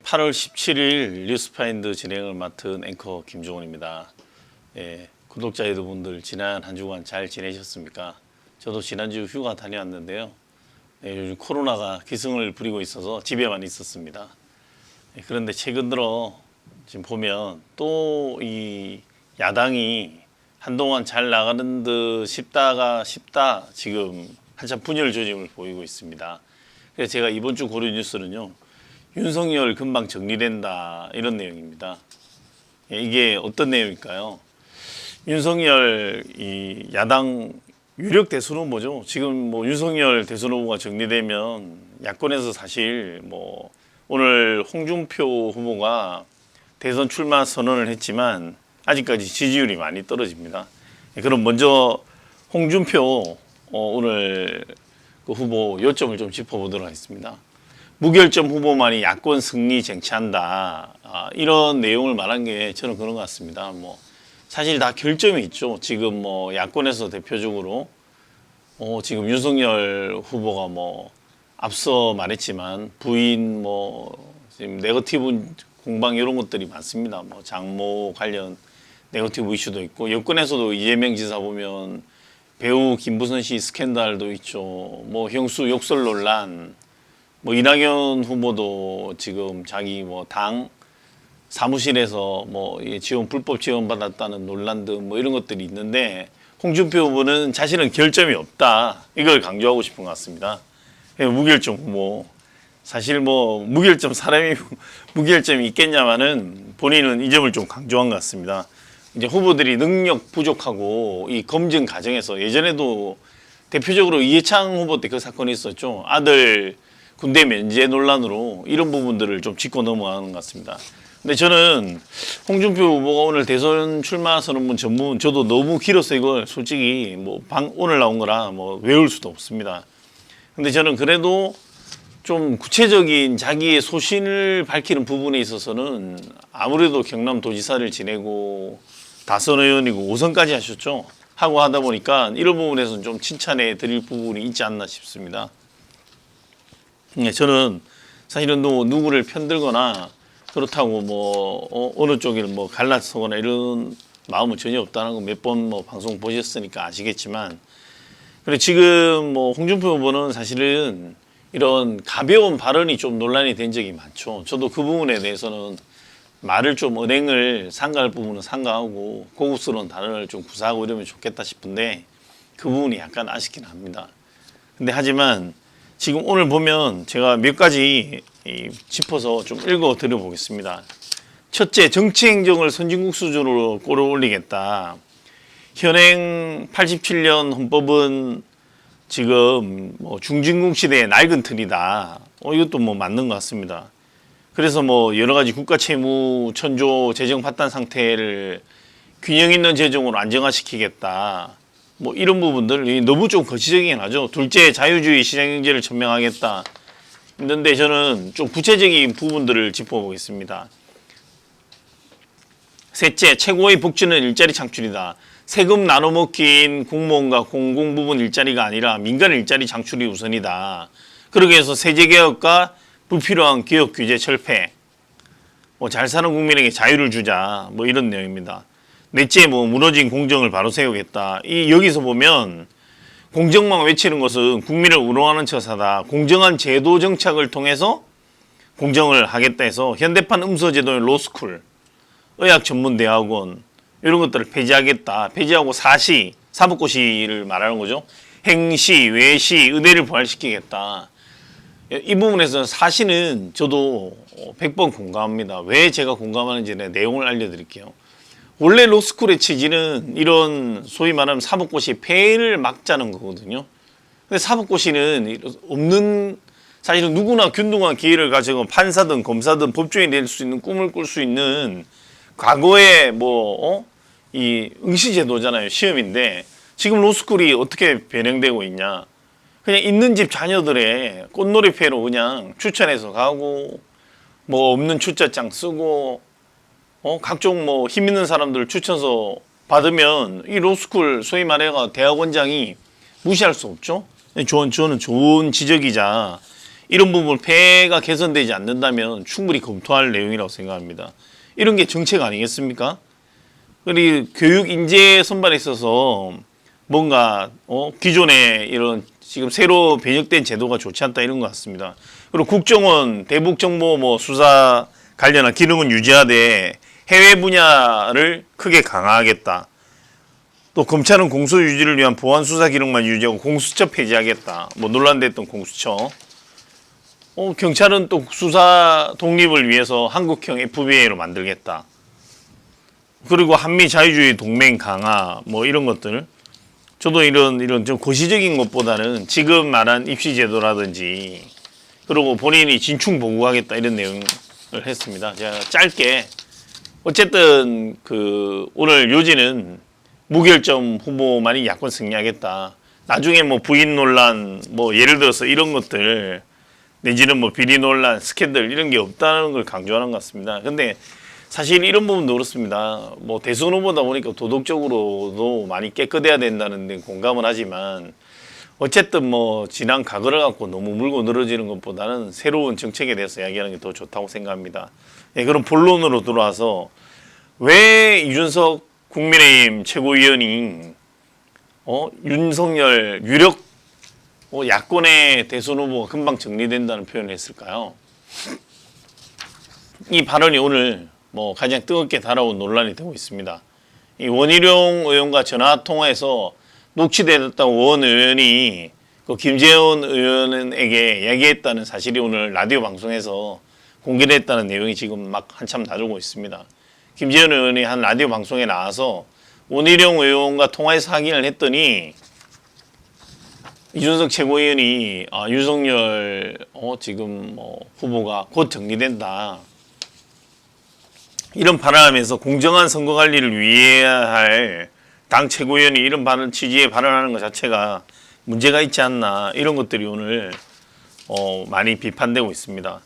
8월 17일 뉴스파인드 진행을 맡은 앵커 김종원입니다. 구독자 여러분들 지난 한 주간 잘 지내셨습니까? 저도 지난주 휴가 다녀왔는데요. 요즘 코로나가 기승을 부리고 있어서 집에만 있었습니다. 그런데 최근 들어 지금 보면 또 이 야당이 한동안 잘 나가는 듯 싶다 지금 한참 분열 조짐을 보이고 있습니다. 그래서 제가 이번 주 고려 뉴스는요. 윤석열 금방 정리된다 이런 내용입니다. 이게 어떤 내용일까요? 윤석열 이 야당 유력 대선 후보죠. 지금 뭐 윤석열 대선 후보가 정리되면 야권에서 사실 뭐 오늘 홍준표 후보가 대선 출마 선언을 했지만 아직까지 지지율이 많이 떨어집니다. 그럼 먼저 홍준표 오늘 그 후보 요점을 좀 짚어보도록 하겠습니다. 무결점 후보만이 야권 승리 쟁취한다. 이런 내용을 말한 게 저는 그런 것 같습니다. 뭐 사실 다 결점이 있죠. 지금 뭐 야권에서 대표적으로 지금 윤석열 후보가 뭐 앞서 말했지만 부인 뭐 지금 네거티브 공방 이런 것들이 많습니다. 뭐 장모 관련 네거티브 이슈도 있고 여권에서도 이재명 지사 보면 배우 김부선 씨 스캔들도 있죠. 뭐 형수 욕설 논란. 뭐 이낙연 후보도 지금 자기 뭐 당 사무실에서 뭐 지원 불법 지원 받았다는 논란 등 뭐 이런 것들이 있는데 홍준표 후보는 자신은 결점이 없다 이걸 강조하고 싶은 것 같습니다. 무결점 후보 사실 뭐 무결점 사람이 무결점이 있겠냐마는 본인은 이 점을 좀 강조한 것 같습니다. 이제 후보들이 능력 부족하고 이 검증 과정에서 예전에도 대표적으로 이해창 후보 때 그 사건이 있었죠. 아들 군대 면제 논란으로 이런 부분들을 좀 짚고 넘어가는 것 같습니다. 근데 저는 홍준표 후보가 오늘 대선 출마 선언문 전문 저도 너무 길어서 이걸 솔직히 뭐 오늘 나온 거라 뭐 외울 수도 없습니다. 근데 저는 그래도 좀 구체적인 자기의 소신을 밝히는 부분에 있어서는 아무래도 경남도지사를 지내고 다선 의원이고 5선까지 하셨죠. 하고 하다 보니까 이런 부분에서는 좀 칭찬해 드릴 부분이 있지 않나 싶습니다. 저는 사실은 누구를 편들거나 그렇다고 뭐 어느 쪽을 뭐 갈라서거나 이런 마음은 전혀 없다는 거 몇 번 뭐 방송 보셨으니까 아시겠지만 그리고 지금 뭐 홍준표 후보는 사실은 이런 가벼운 발언이 좀 논란이 된 적이 많죠. 저도 그 부분에 대해서는 말을 좀 언행을 상가할 부분은 상가하고 고급스러운 단어를 좀 구사하고 이러면 좋겠다 싶은데 그 부분이 약간 아쉽긴 합니다. 근데 하지만 지금 오늘 보면 제가 몇 가지 짚어서 좀 읽어 드려보겠습니다. 첫째, 정치행정을 선진국 수준으로 끌어올리겠다. 현행 87년 헌법은 지금 뭐 중진국 시대의 낡은 틀이다. 이것도 뭐 맞는 것 같습니다. 그래서 뭐 여러 가지 국가 채무 천조 재정 파탄 상태를 균형 있는 재정으로 안정화시키겠다. 뭐 이런 부분들 너무 좀 거시적이긴 하죠. 둘째, 자유주의 시장경제를 천명하겠다. 있는데 저는 좀 구체적인 부분들을 짚어보겠습니다. 셋째, 최고의 복지는 일자리 창출이다. 세금 나눠먹기인 공무원과 공공부문 일자리가 아니라 민간 일자리 창출이 우선이다. 그러기 위해서 세제개혁과 불필요한 개혁 규제 철폐, 뭐 잘 사는 국민에게 자유를 주자, 뭐 이런 내용입니다. 넷째, 뭐 무너진 공정을 바로 세우겠다. 여기서 보면 공정만 외치는 것은 국민을 우롱하는 처사다. 공정한 제도 정착을 통해서 공정을 하겠다 해서 현대판 음서제도의 로스쿨, 의학전문대학원 이런 것들을 폐지하겠다. 폐지하고 사법고시를 말하는 거죠. 행시, 외시, 의대를 부활시키겠다. 이 부분에서 사시는 저도 100번 공감합니다. 왜 제가 공감하는지 내용을 알려드릴게요. 원래 로스쿨의 취지는 이런 소위 말하면 사법고시 폐해를 막자는 거거든요. 근데 사법고시는 없는 사실은 누구나 균등한 기회를 가지고 판사든 검사든 법조인이 될 수 있는 꿈을 꿀 수 있는 과거의 이 응시제도잖아요. 시험인데 지금 로스쿨이 어떻게 변형되고 있냐. 그냥 있는 집 자녀들의 꽃놀이패로 그냥 추천해서 가고 뭐 없는 출제장 쓰고 각종 뭐 힘 있는 사람들 추천서 받으면 이 로스쿨 소위 말해가 대학원장이 무시할 수 없죠. 저는 좋은 지적이자 이런 부분 폐가 개선되지 않는다면 충분히 검토할 내용이라고 생각합니다. 이런 게 정책 아니겠습니까? 그리고 교육 인재 선발에 있어서 뭔가 기존에 이런 지금 새로 변혁된 제도가 좋지 않다 이런 것 같습니다. 그리고 국정원 대북 정보 뭐 수사 관련한 기능은 유지하되 해외 분야를 크게 강화하겠다. 또 검찰은 공소 유지를 위한 보안 수사 기능만 유지하고 공수처 폐지하겠다. 뭐 논란됐던 공수처. 경찰은 또 수사 독립을 위해서 한국형 FBI로 만들겠다. 그리고 한미 자유주의 동맹 강화 뭐 이런 것들. 저도 이런 좀 고시적인 것보다는 지금 말한 입시 제도라든지 그리고 본인이 진충 보고하겠다 이런 내용을 했습니다. 제가 짧게 어쨌든 오늘 요지는 무결점 후보만이 야권 승리하겠다. 나중에 뭐 부인 논란 뭐 예를 들어서 이런 것들 내지는 뭐 비리 논란 스캔들 이런 게 없다는 걸 강조하는 것 같습니다. 근데 사실 이런 부분도 그렇습니다. 뭐 대선 후보다 보니까 도덕적으로도 많이 깨끗해야 된다는 데 공감을 하지만 어쨌든 뭐 지난 과거를 갖고 너무 물고 늘어지는 것보다는 새로운 정책에 대해서 이야기하는 게 더 좋다고 생각합니다. 네, 그럼 본론으로 들어와서 왜 이준석 국민의힘 최고위원이 윤석열 유력 야권의 대선 후보가 금방 정리된다는 표현을 했을까요? 이 발언이 오늘 뭐 가장 뜨겁게 달아온 논란이 되고 있습니다. 이 원희룡 의원과 전화 통화에서 녹취됐다고 원 의원이 김재원 의원에게 얘기했다는 사실이 오늘 라디오 방송에서 공개됐다는 내용이 지금 막 한참 나돌고 있습니다. 김재원 의원이 한 라디오 방송에 나와서 원희룡 의원과 통화해서 확인을 했더니 이준석 최고위원이 윤석열 지금 후보가 곧 정리된다. 이런 발언하면서 공정한 선거 관리를 위해야 할 당 최고위원이 이런 발언 취지의 발언하는 것 자체가 문제가 있지 않나 이런 것들이 오늘 많이 비판되고 있습니다.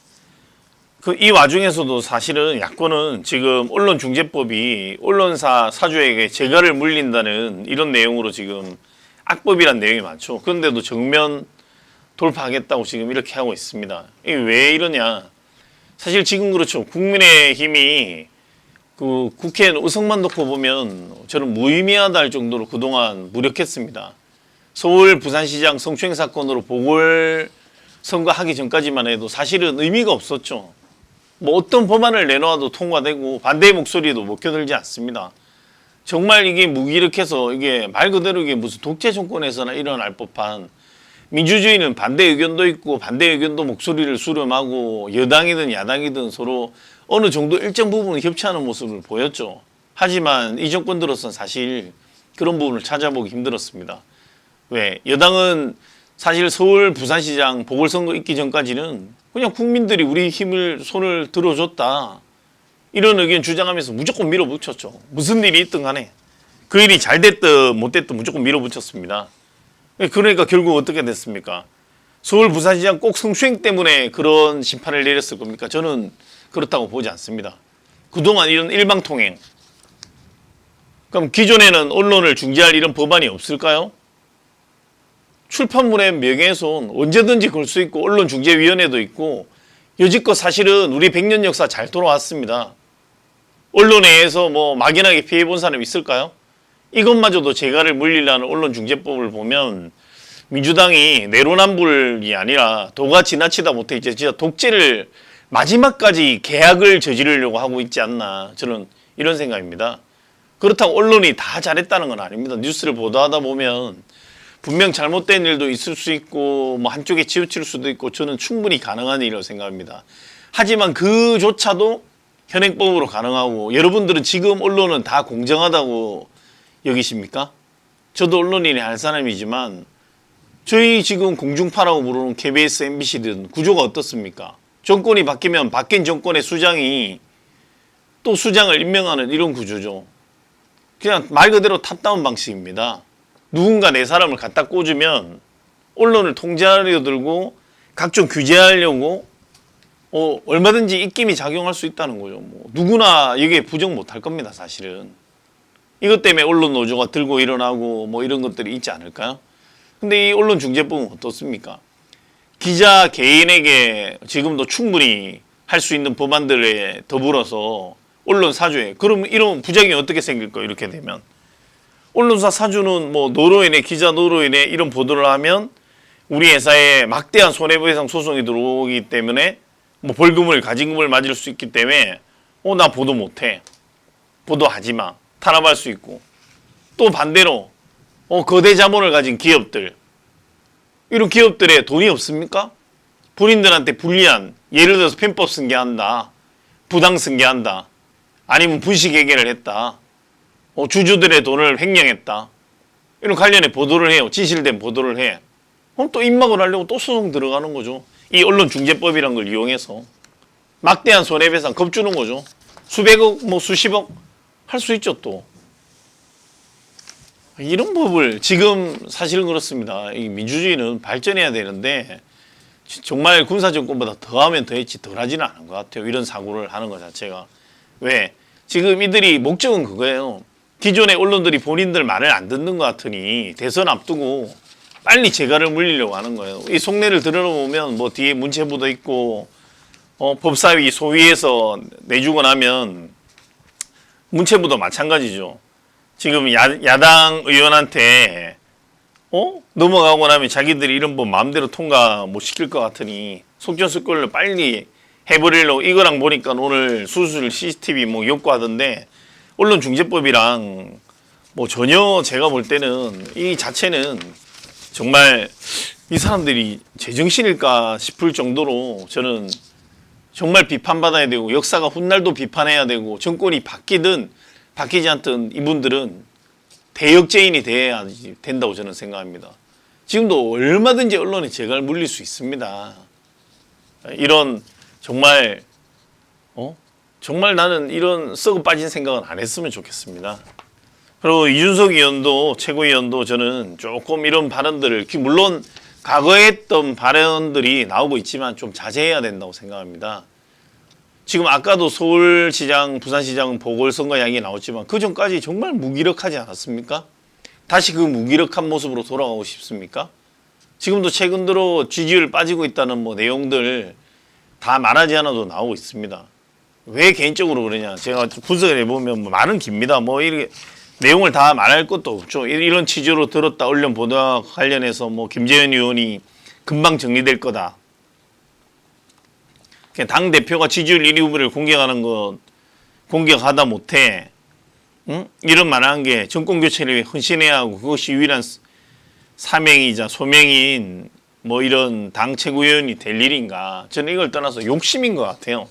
이 와중에서도 사실은 야권은 지금 언론중재법이 언론사 사주에게 재가를 물린다는 이런 내용으로 지금 악법이란 내용이 많죠. 그런데도 정면 돌파하겠다고 지금 이렇게 하고 있습니다. 이게 왜 이러냐? 사실 지금 그렇죠. 국민의힘이 국회의원 의석만 놓고 보면 저는 무의미하다 할 정도로 그동안 무력했습니다. 서울 부산시장 성추행 사건으로 보궐선거하기 전까지만 해도 사실은 의미가 없었죠. 뭐 어떤 법안을 내놓아도 통과되고 반대의 목소리도 못 겨들지 않습니다. 정말 이게 무기력해서 이게 말 그대로 이게 무슨 독재 정권에서나 일어날 법한 민주주의는 반대 의견도 있고 반대 의견도 목소리를 수렴하고 여당이든 야당이든 서로 어느 정도 일정 부분은 협치하는 모습을 보였죠. 하지만 이 정권 들어서는 사실 그런 부분을 찾아보기 힘들었습니다. 왜? 여당은 사실 서울 부산시장 보궐선거 있기 전까지는 그냥 국민들이 우리 힘을 손을 들어줬다. 이런 의견 주장하면서 무조건 밀어붙였죠. 무슨 일이 있든 간에. 그 일이 잘 됐든 못 됐든 무조건 밀어붙였습니다. 그러니까 결국 어떻게 됐습니까? 서울 부산시장 꼭 성추행 때문에 그런 심판을 내렸을 겁니까? 저는 그렇다고 보지 않습니다. 그동안 이런 일방통행. 그럼 기존에는 언론을 중재할 이런 법안이 없을까요? 출판물의 명예훼손 언제든지 걸 수 있고 언론중재위원회도 있고 여지껏 사실은 우리 100년 역사 잘 돌아왔습니다. 언론에 의해서 뭐 막연하게 피해 본 사람이 있을까요? 이것마저도 재가를 물리려는 언론중재법을 보면 민주당이 내로남불이 아니라 도가 지나치다 못해 이제 진짜 독재를 마지막까지 계약을 저지르려고 하고 있지 않나 저는 이런 생각입니다. 그렇다고 언론이 다 잘했다는 건 아닙니다. 뉴스를 보도하다 보면 분명 잘못된 일도 있을 수 있고 뭐 한쪽에 치우칠 수도 있고 저는 충분히 가능한 일이라고 생각합니다. 하지만 그조차도 현행법으로 가능하고 여러분들은 지금 언론은 다 공정하다고 여기십니까? 저도 언론인이 할 사람이지만 저희 지금 공중파라고 부르는 KBS, MBC든 구조가 어떻습니까? 정권이 바뀌면 바뀐 정권의 수장이 또 수장을 임명하는 이런 구조죠. 그냥 말 그대로 탑다운 방식입니다. 누군가 내 사람을 갖다 꽂으면 언론을 통제하려 들고 각종 규제하려고 얼마든지 입김이 작용할 수 있다는 거죠. 뭐 누구나 이게 부정 못할 겁니다. 사실은. 이것 때문에 언론 노조가 들고 일어나고 뭐 이런 것들이 있지 않을까요? 근데 이 언론중재법은 어떻습니까? 기자 개인에게 지금도 충분히 할 수 있는 법안들에 더불어서 언론 사주에 그러면 이런 부작용이 어떻게 생길까요? 이렇게 되면 언론사 사주는 뭐 노로인의 기자 노로인의 이런 보도를 하면 우리 회사에 막대한 손해배상 소송이 들어오기 때문에 뭐 벌금을 가징금을 맞을 수 있기 때문에 나 보도 못해 보도하지 마 탄압할 수 있고 또 반대로 거대 자본을 가진 기업들 이런 기업들에 돈이 없습니까? 본인들한테 불리한 예를 들어서 편법 승계한다 부당 승계한다 아니면 분식회계를 했다 주주들의 돈을 횡령했다 이런 관련해 보도를 해요. 진실된 보도를 해. 그럼 또 입막을 하려고 또 소송 들어가는 거죠. 이 언론중재법이란 걸 이용해서 막대한 손해배상 겁주는 거죠. 수백억 뭐 수십억 할 수 있죠. 또 이런 법을 지금 사실은 그렇습니다. 이 민주주의는 발전해야 되는데 정말 군사정권보다 더하면 더했지 덜하지는 않은 것 같아요. 이런 사고를 하는 것 자체가. 왜? 지금 이들이 목적은 그거예요. 기존의 언론들이 본인들 말을 안 듣는 것 같으니 대선 앞두고 빨리 재갈을 물리려고 하는 거예요. 이 속내를 들여다보면 뭐 뒤에 문체부도 있고 법사위 소위에서 내주고 나면 문체부도 마찬가지죠. 지금 야당 의원한테 넘어가고 나면 자기들이 이런 법 마음대로 통과 못 시킬 것 같으니 속전속결로 빨리 해버리려고 이거랑 보니까 오늘 수술 CCTV 뭐 요구하던데 언론중재법이랑 뭐 전혀 제가 볼 때는 이 자체는 정말 이 사람들이 제정신일까 싶을 정도로 저는 정말 비판받아야 되고 역사가 훗날도 비판해야 되고 정권이 바뀌든 바뀌지 않든 이분들은 대역죄인이 돼야 된다고 저는 생각합니다. 지금도 얼마든지 언론에 재갈 물릴 수 있습니다. 이런 정말 정말 나는 이런 썩어 빠진 생각은 안 했으면 좋겠습니다. 그리고 이준석 의원도 최고위원도 저는 조금 이런 발언들을 물론 과거에 했던 발언들이 나오고 있지만 좀 자제해야 된다고 생각합니다. 지금 아까도 서울시장, 부산시장 보궐선거 이야기 나왔지만 그 전까지 정말 무기력하지 않았습니까? 다시 그 무기력한 모습으로 돌아가고 싶습니까? 지금도 최근 들어 지지율 빠지고 있다는 뭐 내용들 다 말하지 않아도 나오고 있습니다. 왜 개인적으로 그러냐? 제가 분석을 해보면 뭐 말은 깁니다. 뭐 이렇게 내용을 다 말할 것도 없죠. 이런 취지로 들었다 언론 보도와 관련해서 뭐 김재현 의원이 금방 정리될 거다. 당 대표가 지지율 1위 후보를 공격하는 것 공격하다 못해 이런 말한 게 정권 교체를 헌신해야 하고 그것이 유일한 사명이자 소명인 뭐 이런 당 최고위원이 될 일인가? 저는 이걸 떠나서 욕심인 것 같아요.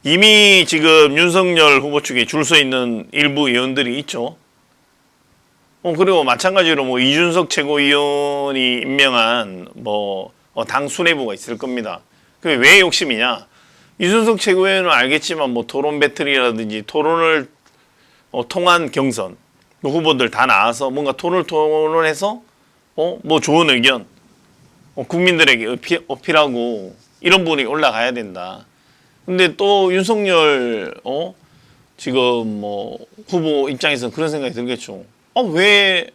이미 지금 윤석열 후보 측에 줄 서 있는 일부 의원들이 있죠. 그리고 마찬가지로 뭐 이준석 최고위원이 임명한 뭐 당 수뇌부가 있을 겁니다. 그게 왜 욕심이냐? 이준석 최고위원은 알겠지만 뭐 토론 배틀이라든지 토론을 통한 경선 후보들 다 나와서 뭔가 토론해서 뭐 좋은 의견 국민들에게 어필하고 이런 분이 올라가야 된다. 근데 또 윤석열 지금 뭐 후보 입장에서는 그런 생각이 들겠죠. 왜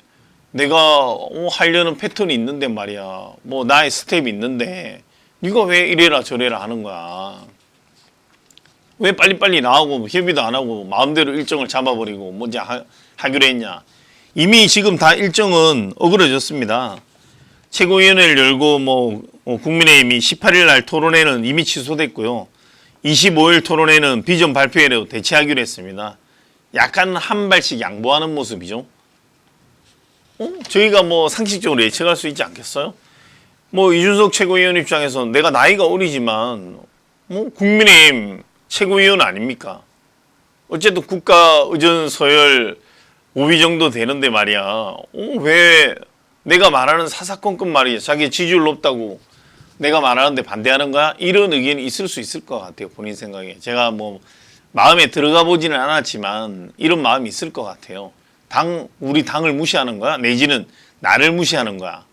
내가 하려는 패턴이 있는데 말이야. 뭐 나의 스텝이 있는데 네가 왜 이래라 저래라 하는 거야. 왜 빨리빨리 나오고 협의도 안 하고 마음대로 일정을 잡아버리고 뭔지 하기로 했냐. 이미 지금 다 일정은 어그러졌습니다. 최고위원회를 열고 뭐 국민의힘이 18일 날 토론회는 이미 취소됐고요. 25일 토론회는 비전 발표회로 대체하기로 했습니다. 약간 한 발씩 양보하는 모습이죠. 저희가 뭐 상식적으로 예측할 수 있지 않겠어요? 뭐 이준석 최고위원 입장에서 내가 나이가 어리지만 뭐 국민의힘 최고위원 아닙니까? 어쨌든 국가 의전 서열 5위 정도 되는데 말이야. 왜 내가 말하는 사사건건 말이야. 자기 지지율 높다고 내가 말하는데 반대하는 거야? 이런 의견이 있을 수 있을 것 같아요. 본인 생각에. 제가 뭐 마음에 들어가 보지는 않았지만 이런 마음이 있을 것 같아요. 우리 당을 무시하는 거야? 내지는 나를 무시하는 거야?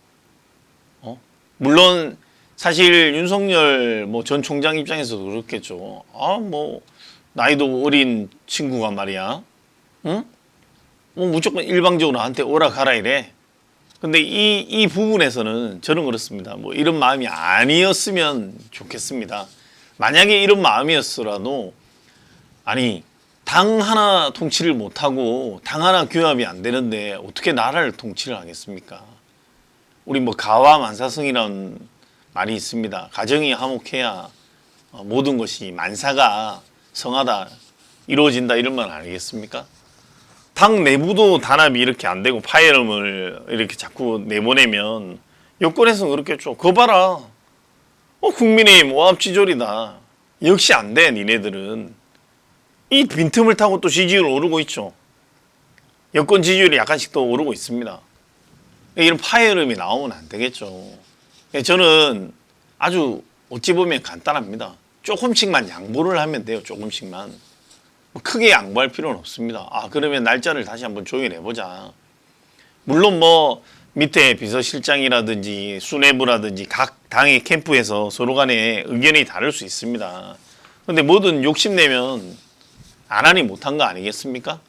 물론 사실 윤석열 뭐 전 총장 입장에서도 그렇겠죠. 뭐 나이도 어린 친구가 말이야. 응? 뭐 무조건 일방적으로 나한테 오라 가라 이래. 근데 이 부분에서는 저는 그렇습니다. 뭐 이런 마음이 아니었으면 좋겠습니다. 만약에 이런 마음이었더라도 아니 당 하나 통치를 못하고 당 하나 규합이 안 되는데 어떻게 나라를 통치를 하겠습니까? 우리 뭐 가와만사성이라는 말이 있습니다. 가정이 화목해야 모든 것이 만사가 성하다 이루어진다 이런 말 아니겠습니까? 당 내부도 단합이 이렇게 안 되고 파열음을 이렇게 자꾸 내보내면 여권에서는 그렇겠죠. 그거 봐라. 국민의힘 오합지졸이다. 역시 안 돼, 니네들은. 이 빈틈을 타고 또 지지율 오르고 있죠. 여권 지지율이 약간씩 더 오르고 있습니다. 이런 파열음이 나오면 안 되겠죠. 저는 아주 어찌 보면 간단합니다. 조금씩만 양보를 하면 돼요. 조금씩만. 크게 양보할 필요는 없습니다. 그러면 날짜를 다시 한번 조율해보자. 물론 뭐 밑에 비서실장이라든지 수뇌부라든지 각 당의 캠프에서 서로 간에 의견이 다를 수 있습니다. 근데 뭐든 욕심내면 안 하니 못한 거 아니겠습니까?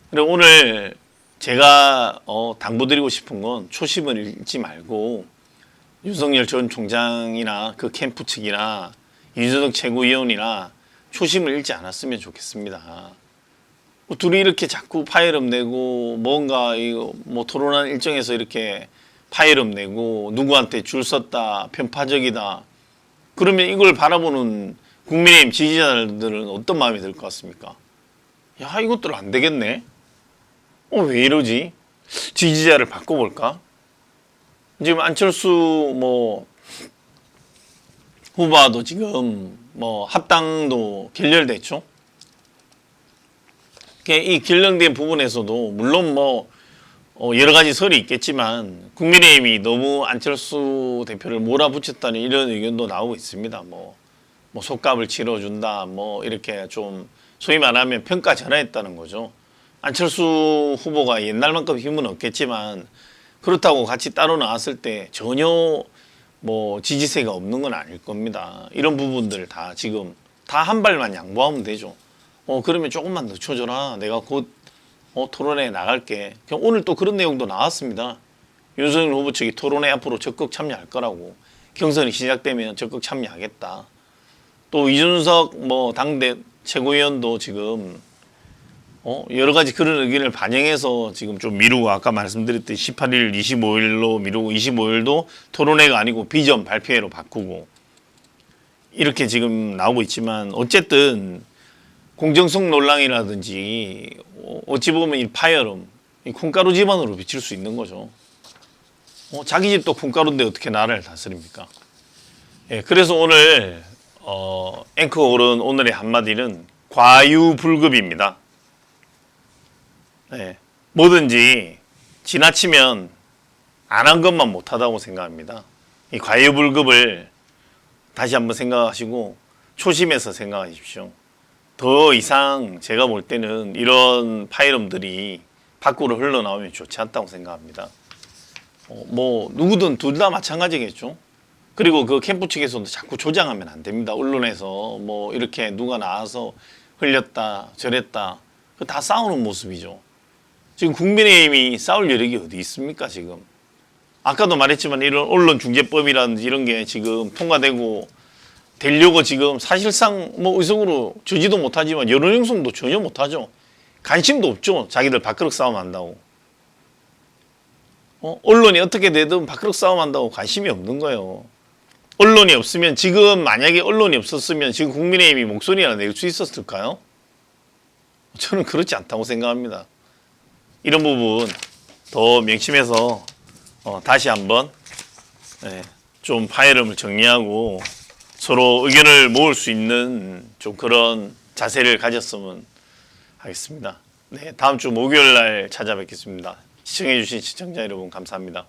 그리고 오늘 제가 당부드리고 싶은 건 초심을 잃지 말고 윤석열 전 총장이나 그 캠프 측이나 이준석 최고위원이나 초심을 잃지 않았으면 좋겠습니다. 둘이 이렇게 자꾸 파열음 내고 뭔가 뭐 토론한 일정에서 이렇게 파열음 내고 누구한테 줄 섰다 편파적이다 그러면 이걸 바라보는 국민의힘 지지자들은 어떤 마음이 들 것 같습니까? 야 이것들 안 되겠네. 왜 이러지? 지지자를 바꿔볼까? 지금 안철수 뭐 후보와도 지금 뭐 합당도 결렬됐죠. 이 결렬된 부분에서도 물론 뭐 여러 가지 설이 있겠지만 국민의힘이 너무 안철수 대표를 몰아붙였다는 이런 의견도 나오고 있습니다. 뭐 속값을 치러준다, 뭐 이렇게 좀 소위 말하면 평가전화했다는 거죠. 안철수 후보가 옛날만큼 힘은 없겠지만 그렇다고 같이 따로 나왔을 때 전혀 뭐 지지세가 없는 건 아닐 겁니다. 이런 부분들 다 지금 다 한 발만 양보하면 되죠. 그러면 조금만 늦춰줘라. 내가 곧 토론회에 나갈게. 오늘 또 그런 내용도 나왔습니다. 윤석열 후보 측이 토론회 앞으로 적극 참여할 거라고. 경선이 시작되면 적극 참여하겠다. 또 이준석 뭐 당대 최고위원도 지금 여러 가지 그런 의견을 반영해서 지금 좀 미루고 아까 말씀드렸듯이 18일, 25일로 미루고 25일도 토론회가 아니고 비전 발표회로 바꾸고 이렇게 지금 나오고 있지만 어쨌든 공정성 논란이라든지 어찌 보면 이 파열음, 이 콩가루 집안으로 비칠 수 있는 거죠. 자기 집도 콩가루인데 어떻게 나라를 다스립니까? 예, 그래서 오늘 앵커 오른 오늘의 한마디는 과유불급입니다. 네, 뭐든지 지나치면 안 한 것만 못하다고 생각합니다. 이 과유불급을 다시 한번 생각하시고 초심에서 생각하십시오. 더 이상 제가 볼 때는 이런 파일음들이 밖으로 흘러나오면 좋지 않다고 생각합니다. 뭐 누구든 둘 다 마찬가지겠죠. 그리고 그 캠프 측에서도 자꾸 조장하면 안 됩니다. 언론에서 뭐 이렇게 누가 나와서 흘렸다 저랬다 그 다 싸우는 모습이죠. 지금 국민의힘이 싸울 여력이 어디 있습니까 지금. 아까도 말했지만 이런 언론중재법이라든지 이런 게 지금 통과되고 되려고 지금 사실상 뭐 의석으로 주지도 못하지만 여론 형성도 전혀 못하죠. 관심도 없죠. 자기들 밥그릇 싸움 한다고. 언론이 어떻게 되든 밥그릇 싸움 한다고 관심이 없는 거예요. 언론이 없으면 지금 만약에 언론이 없었으면 지금 국민의힘이 목소리나 낼 수 있었을까요? 저는 그렇지 않다고 생각합니다. 이런 부분 더 명심해서 다시 한번 좀 파열음을 정리하고 서로 의견을 모을 수 있는 좀 그런 자세를 가졌으면 하겠습니다. 네, 다음 주 목요일 날 찾아뵙겠습니다. 시청해주신 시청자 여러분 감사합니다.